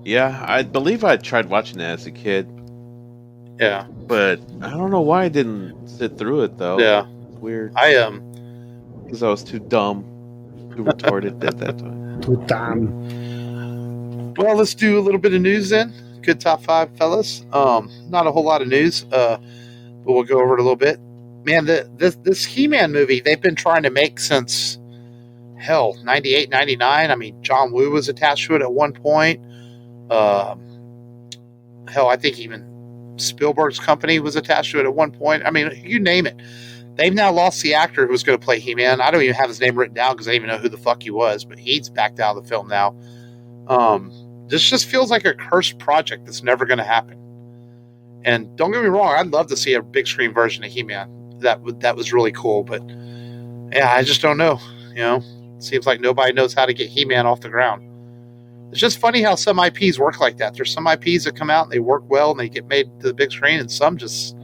Yeah, I believe I tried watching it as a kid. Yeah. But I don't know why I didn't sit through it, though. Yeah. It's weird. Because I was too dumb, too retarded at that time. Too dumb. Well, let's do a little bit of news then. Good top 5, fellas. Not a whole lot of news, but we'll go over it a little bit. Man, this He-Man movie, they've been trying to make since, 98, 99. I mean, John Woo was attached to it at one point. I think even Spielberg's company was attached to it at one point. I mean, you name it. They've now lost the actor who was going to play He-Man. I don't even have his name written down because I didn't even know who the fuck he was, but he's backed out of the film now. This just feels like a cursed project that's never going to happen. And don't get me wrong, I'd love to see a big screen version of He-Man. That was really cool, but yeah, I just don't know. It seems like nobody knows how to get He-Man off the ground. It's just funny how some IPs work like that. There's some IPs that come out and they work well and they get made to the big screen, and some just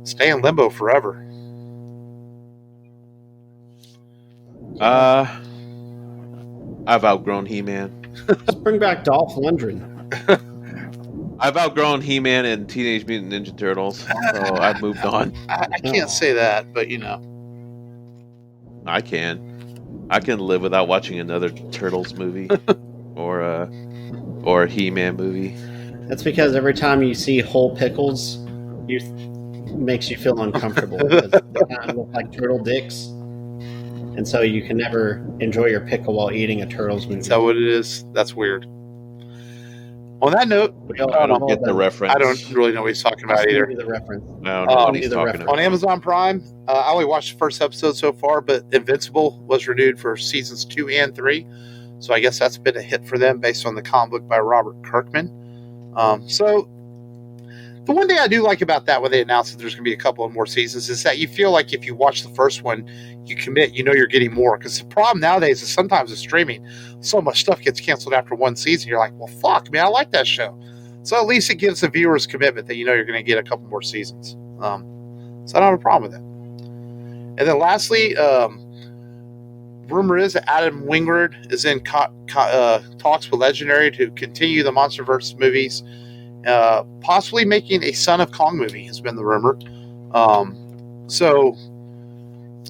stay in limbo forever. I've outgrown He-Man. Just bring back Dolph Lundgren. I've outgrown He-Man and Teenage Mutant Ninja Turtles, so I've moved on. I can't say that, but I can live without watching another Turtles movie. Or a He-Man movie. That's because every time you see whole pickles, makes you feel uncomfortable. Because they kind of look like turtle dicks, and so you can never enjoy your pickle while eating a Turtles movie. Is that what it is? That's weird. On that note, I don't get the reference. I don't really know what he's talking about either. The reference. I don't know what he's talking about. On Amazon Prime, I only watched the first episode so far, but Invincible was renewed for seasons 2 and 3. So I guess that's been a hit for them based on the comic book by Robert Kirkman. So The one thing I do like about that when they announced that there's going to be a couple of more seasons is that you feel like if you watch the first one, you commit, you're getting more. Because the problem nowadays is sometimes with streaming, so much stuff gets canceled after one season. You're like, well, fuck, man, I like that show. So at least it gives the viewers commitment that you're going to get a couple more seasons. So I don't have a problem with that. And then lastly, rumor is that Adam Wingard is in talks with Legendary to continue the MonsterVerse movies, possibly making a Son of Kong movie has been the rumor. So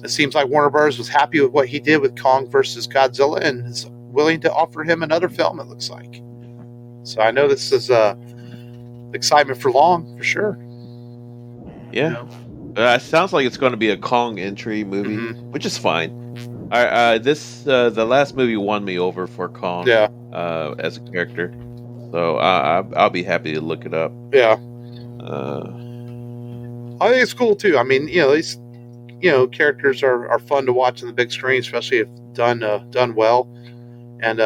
it seems like Warner Bros. Was happy with what he did with Kong versus Godzilla and is willing to offer him another film, it looks like. So I know this is excitement for long, for sure. Yeah. It sounds like it's going to be a Kong entry movie, which is fine. The last movie won me over for Kong. Yeah. As a character, so I'll be happy to look it up. Yeah. I think it's cool too. I mean, these characters are fun to watch on the big screen, especially if done well. And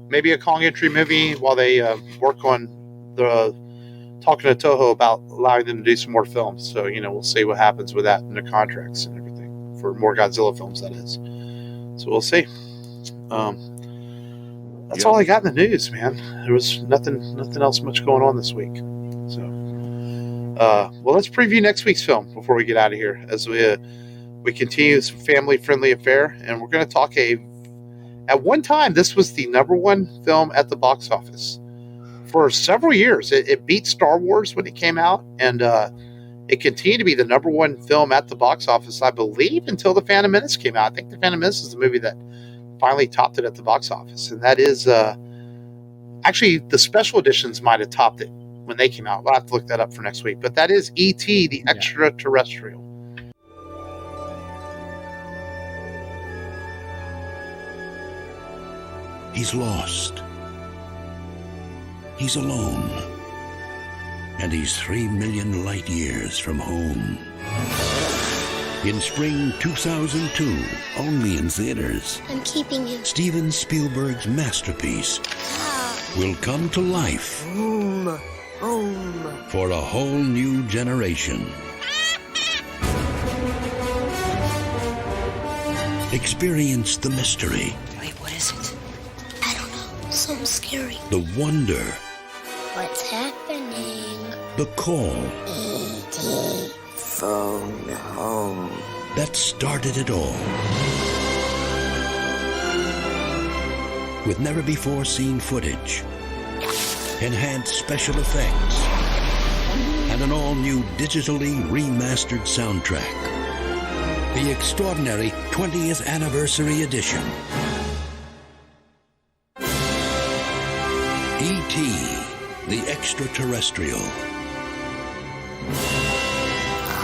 maybe a Kong entry movie while they work on talking to Toho about allowing them to do some more films. So, we'll see what happens with that in the contracts and everything for more Godzilla films, that is. So we'll see. That's all I got in the news, man. There was nothing else much going on this week. So, well, let's preview next week's film before we get out of here as we continue this family-friendly affair. And we're going to talk at one time, this was the #1 film at the box office. For several years, it beat Star Wars when it came out, and it continued to be the #1 film at the box office, I believe, until The Phantom Menace came out. I think The Phantom Menace is the movie that finally topped it at the box office, and that is actually the special editions might have topped it when they came out. We'll have to look that up for next week, but that is E.T. the Extraterrestrial. He's lost. He's alone. And he's 3 million light years from home. In spring 2002, only in theaters, I'm keeping him. Steven Spielberg's masterpiece will come to life Home. for a whole new generation. Experience the mystery, Wait, what is it? I don't know. So scary. the wonder, What's happening? the call E.T. Phone home. that started it all. With never-before-seen footage, enhanced special effects, and an all-new digitally remastered soundtrack. The extraordinary 20th Anniversary Edition. E.T. the Extraterrestrial.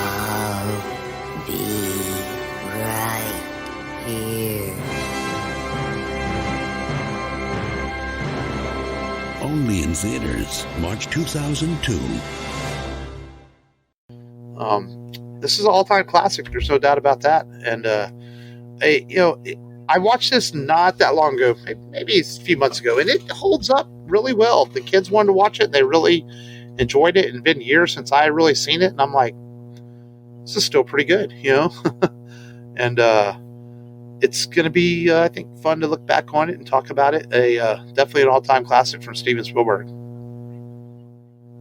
I'll be right here. Only in theaters, March 2002. This is an all-time classic. There's no doubt about that. And I watched this not that long ago, maybe a few months ago, and it holds up really well. The kids wanted to watch it; they really enjoyed it. It's been years since I had really seen it, and I'm like, this is still pretty good, And it's going to be, I think, fun to look back on it and talk about it. Definitely an all-time classic from Steven Spielberg.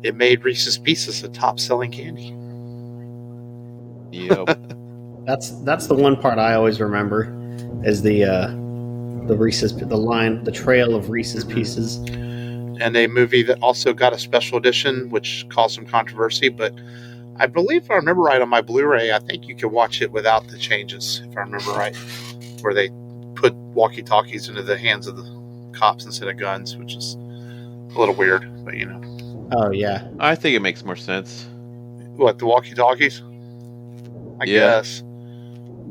It made Reese's Pieces a top-selling candy. Yep. That's the one part I always remember is the Reese's, the line, the trail of Reese's Pieces. And a movie that also got a special edition, which caused some controversy. But I believe, if I remember right, on my Blu-ray, I think you can watch it without the changes, if I remember right, where they put walkie-talkies into the hands of the cops instead of guns, which is a little weird, but Oh yeah, I think it makes more sense. What, the walkie-talkies? I guess.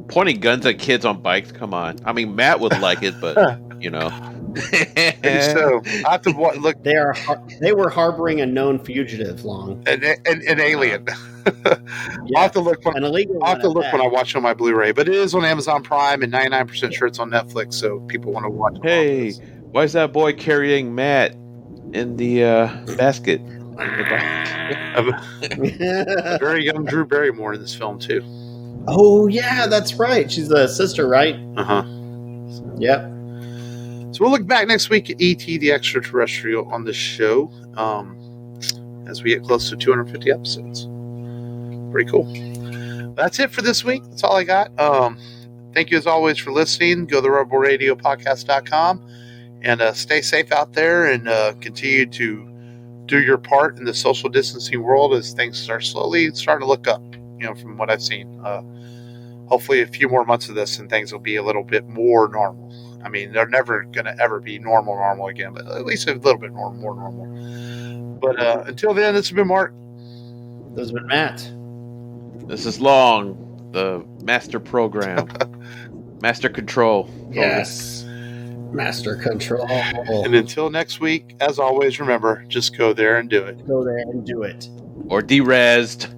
Pointing guns at kids on bikes, come on. I mean, Matt would like it, but Maybe so I have to look. They were harboring a known fugitive long. An alien. I'll have to look when, an illegal. I'll have to look when I watch on my Blu-ray, but it is on Amazon Prime and 99% sure it's on Netflix, so people want to watch. Hey, why is that boy carrying Matt in the basket? A very young Drew Barrymore in this film too. Oh yeah, that's right. She's the sister, right? Yep. So we'll look back next week at E.T. the Extraterrestrial on the show as we get close to 250 episodes. Pretty cool. That's it for this week. That's all I got. Thank you as always for listening. Go to rebelradiopodcast.com and stay safe out there and continue to do your part in the social distancing world as things are slowly starting to look up, from what I've seen. Hopefully a few more months of this and things will be a little bit more normal. I mean, they're never going to ever be normal again, but at least a little bit more normal. But until then, this has been Mark. This has been Matt. This is Long, the master program. Master control. Yes. Master control. And until next week, as always, remember, just go there and do it. Go there and do it. Or derezzed.